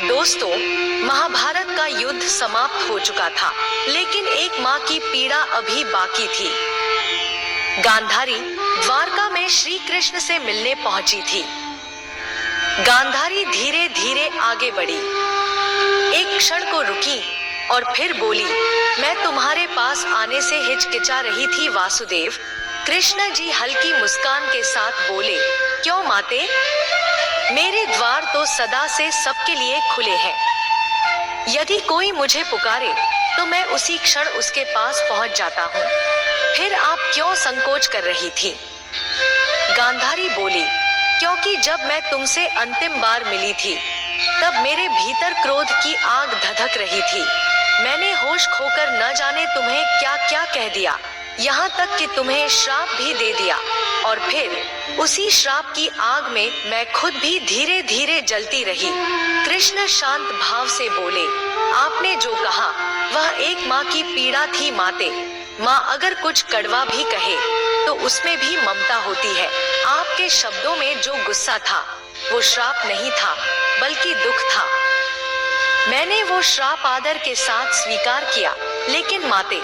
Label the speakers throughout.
Speaker 1: दोस्तों, महाभारत का युद्ध समाप्त हो चुका था, लेकिन एक माँ की पीड़ा अभी बाकी थी। गांधारी द्वारका में श्री कृष्ण से मिलने पहुंची थी। गांधारी धीरे धीरे आगे बढ़ी, एक क्षण को रुकी और फिर बोली, मैं तुम्हारे पास आने से हिचकिचा रही थी वासुदेव। कृष्ण जी हल्की मुस्कान के साथ बोले, क्यों माते? मेरे द्वार तो सदा से सबके लिए खुले हैं। यदि कोई मुझे पुकारे तो मैं उसी क्षण उसके पास पहुंच जाता हूँ। फिर आप क्यों संकोच कर रही थी? गांधारी बोली, क्योंकि जब मैं तुमसे अंतिम बार मिली थी तब मेरे भीतर क्रोध की आग धधक रही थी। मैंने होश खोकर न जाने तुम्हें क्या क्या कह दिया, यहाँ तक कि तुम्हें श्राप भी दे दिया, और फिर उसी श्राप की आग में मैं खुद भी धीरे धीरे जलती रही। कृष्ण शांत भाव से बोले, आपने जो कहा वह एक माँ की पीड़ा थी माते। माँ अगर कुछ कड़वा भी कहे तो उसमें भी ममता होती है। आपके शब्दों में जो गुस्सा था वो श्राप नहीं था बल्कि दुख था। मैंने वो श्राप आदर के साथ स्वीकार किया। लेकिन माते,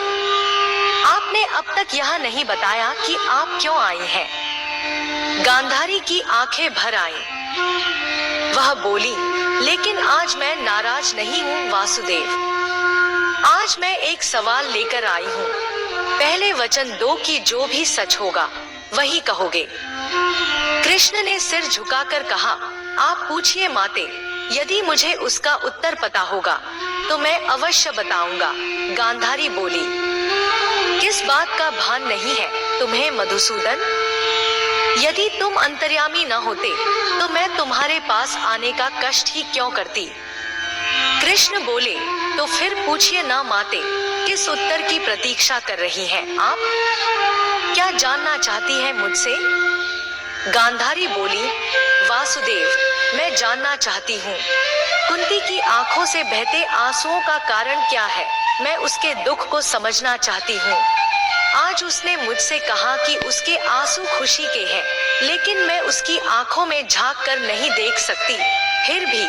Speaker 1: आपने अब तक यह नहीं बताया कि आप क्यों आई हैं। गांधारी की आंखें भर आईं। वह बोली, लेकिन आज मैं नाराज नहीं हूँ वासुदेव। आज मैं एक सवाल लेकर आई हूँ। पहले वचन दो कि जो भी सच होगा वही कहोगे। कृष्ण ने सिर झुकाकर कहा, आप पूछिए माते, यदि मुझे उसका उत्तर पता होगा तो मैं अवश्य बताऊंगा। गांधारी बोली, किस बात का भान नहीं है तुम्हें मधुसूदन? यदि तुम अंतर्यामी न होते तो मैं तुम्हारे पास आने का कष्ट ही क्यों करती? कृष्ण बोले, तो फिर पूछिए ना माते, किस उत्तर की प्रतीक्षा कर रही हैं आप? क्या जानना चाहती हैं मुझसे? गांधारी बोली, वासुदेव, मैं जानना चाहती हूँ कुंती की आंखों से बहते आंसुओं का कारण क्या है। मैं उसके दुख को समझना चाहती हूँ। आज उसने मुझसे कहा कि उसके आंसू खुशी के हैं, लेकिन मैं उसकी आंखों में झांक कर नहीं देख सकती। फिर भी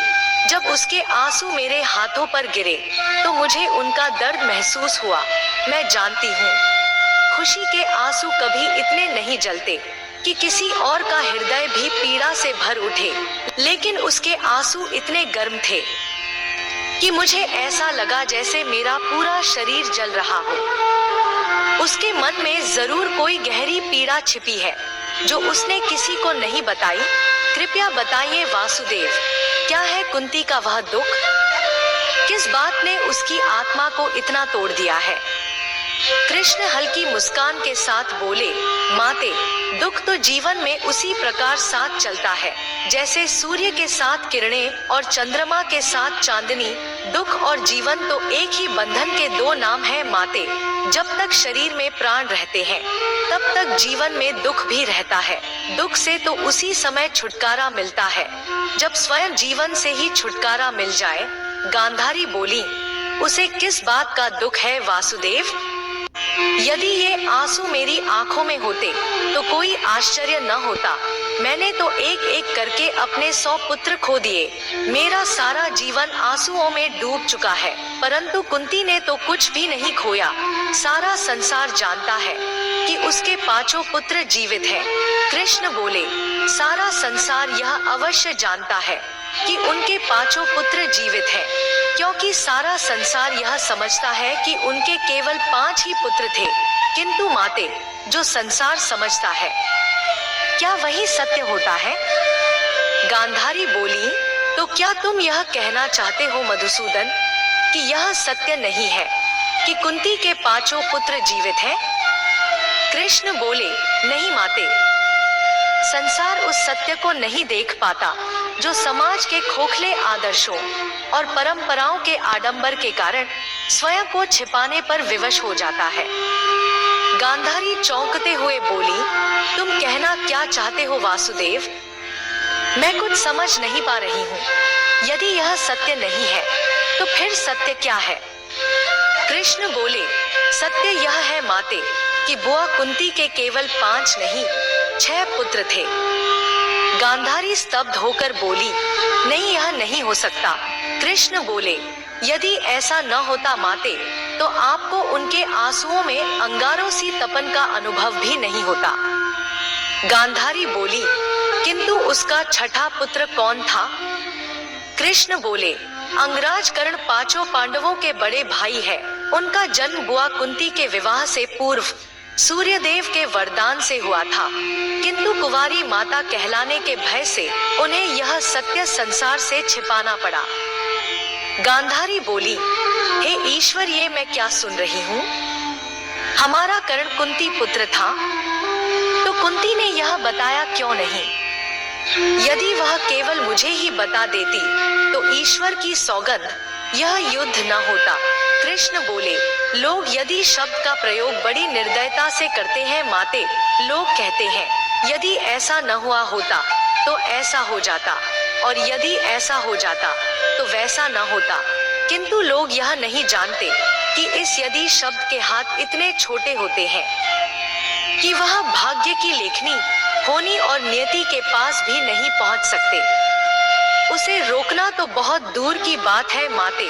Speaker 1: जब उसके आंसू मेरे हाथों पर गिरे तो मुझे उनका दर्द महसूस हुआ। मैं जानती हूँ खुशी के आंसू कभी इतने नहीं जलते कि किसी और का हृदय भी पीड़ा से भर उठे, लेकिन उसके आंसू इतने गर्म थे कि मुझे ऐसा लगा जैसे मेरा पूरा शरीर जल रहा हो। उसके मन में जरूर कोई गहरी पीड़ा छिपी है जो उसने किसी को नहीं बताई। कृपया बताइए वासुदेव, क्या है कुंती का वह दुख? किस बात ने उसकी आत्मा को इतना तोड़ दिया है? कृष्ण हल्की मुस्कान के साथ बोले, माते, दुख तो जीवन में उसी प्रकार साथ चलता है जैसे सूर्य के साथ किरणें और चंद्रमा के साथ चांदनी। दुख और जीवन तो एक ही बंधन के दो नाम हैं माते। जब तक शरीर में प्राण रहते हैं तब तक जीवन में दुख भी रहता है। दुख से तो उसी समय छुटकारा मिलता है जब स्वयं जीवन से ही छुटकारा मिल जाए। गांधारी बोली, उसे किस बात का दुख है वासुदेव? यदि ये आंसू मेरी आंखों में होते तो कोई आश्चर्य न होता। मैंने तो एक एक करके अपने 100 पुत्र खो दिए। मेरा सारा जीवन आंसुओं में डूब चुका है, परंतु कुंती ने तो कुछ भी नहीं खोया। सारा संसार जानता है कि उसके 5 पुत्र जीवित हैं। कृष्ण बोले, सारा संसार यह अवश्य जानता है कि उनके 5 पुत्र जीवित हैं, क्योंकि सारा संसार यह समझता है कि उनके केवल 5 ही पुत्र थे। किंतु माते, जो संसार समझता है क्या वही सत्य होता है? गांधारी बोली, तो क्या तुम यह कहना चाहते हो मधुसूदन कि यह सत्य नहीं है कि कुंती के 5 पुत्र जीवित हैं? कृष्ण बोले, नहीं माते, संसार उस सत्य को नहीं देख पाता जो समाज के खोखले आदर्शों और परंपराओं के आडंबर के कारण स्वयं को छिपाने पर विवश हो जाता है। गांधारी चौंकते हुए बोली, तुम कहना क्या चाहते हो वासुदेव? मैं कुछ समझ नहीं पा रही हूँ। यदि यह सत्य नहीं है तो फिर सत्य क्या है? कृष्ण बोले, सत्य यह है माते कि बुआ कुंती के केवल 5 नहीं 6 पुत्र थे। गांधारी स्तब्ध होकर बोली, नहीं, यह नहीं हो सकता। कृष्ण बोले, यदि ऐसा न होता माते, तो आपको उनके आंसुओं में अंगारों सी तपन का अनुभव भी नहीं होता। गांधारी बोली, किंतु उसका छठा पुत्र कौन था? कृष्ण बोले, अंगराज कर्ण पांचों पांडवों के बड़े भाई है। उनका जन्म बुआ कुंती के विवाह से पूर्व सूर्यदेव के वरदान से हुआ था, किंतु कुंवारी माता कहलाने के भय से उन्हें यह सत्य संसार से छिपाना पड़ा। गांधारी बोली, हे ईश्वर, ये मैं क्या सुन रही हूँ? हमारा कर्ण कुंती पुत्र था, तो कुंती ने यह बताया क्यों नहीं? यदि वह केवल मुझे ही बता देती, तो ईश्वर की सौगंध, यह युद्ध न होता। कृष्ण बोले, लोग यदि शब्द का प्रयोग बड़ी निर्दयता से करते हैं माते, लोग कहते हैं यदि ऐसा न हुआ होता तो ऐसा हो जाता, और यदि ऐसा हो जाता तो वैसा न होता, किंतु लोग यह नहीं जानते कि इस यदि शब्द के हाथ इतने छोटे होते हैं कि वह भाग्य की लेखनी, होनी और नियति के पास भी नहीं पहुंच सकते। उसे रोकना तो बहुत दूर की बात है माते।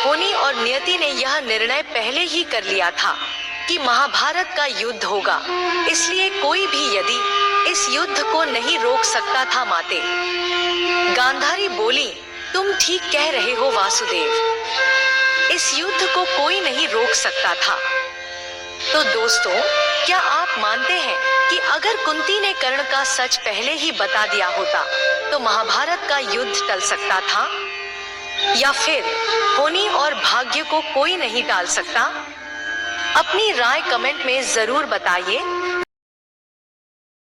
Speaker 1: होनी और नियति ने यह निर्णय पहले ही कर लिया था कि महाभारत का युद्ध होगा, इसलिए कोई भी यदि इस युद्ध को नहीं रोक सकता था माते। गांधारी बोली, तुम ठीक कह रहे हो वासुदेव, इस युद्ध को कोई नहीं रोक सकता था। तो दोस्तों, क्या आप मानते हैं कि अगर कुंती ने कर्ण का सच पहले ही बता दिया होता तो महाभारत का युद्ध टल सकता था, या फिर होनी और भाग्य को कोई नहीं टाल सकता? अपनी राय कमेंट में जरूर बताइए।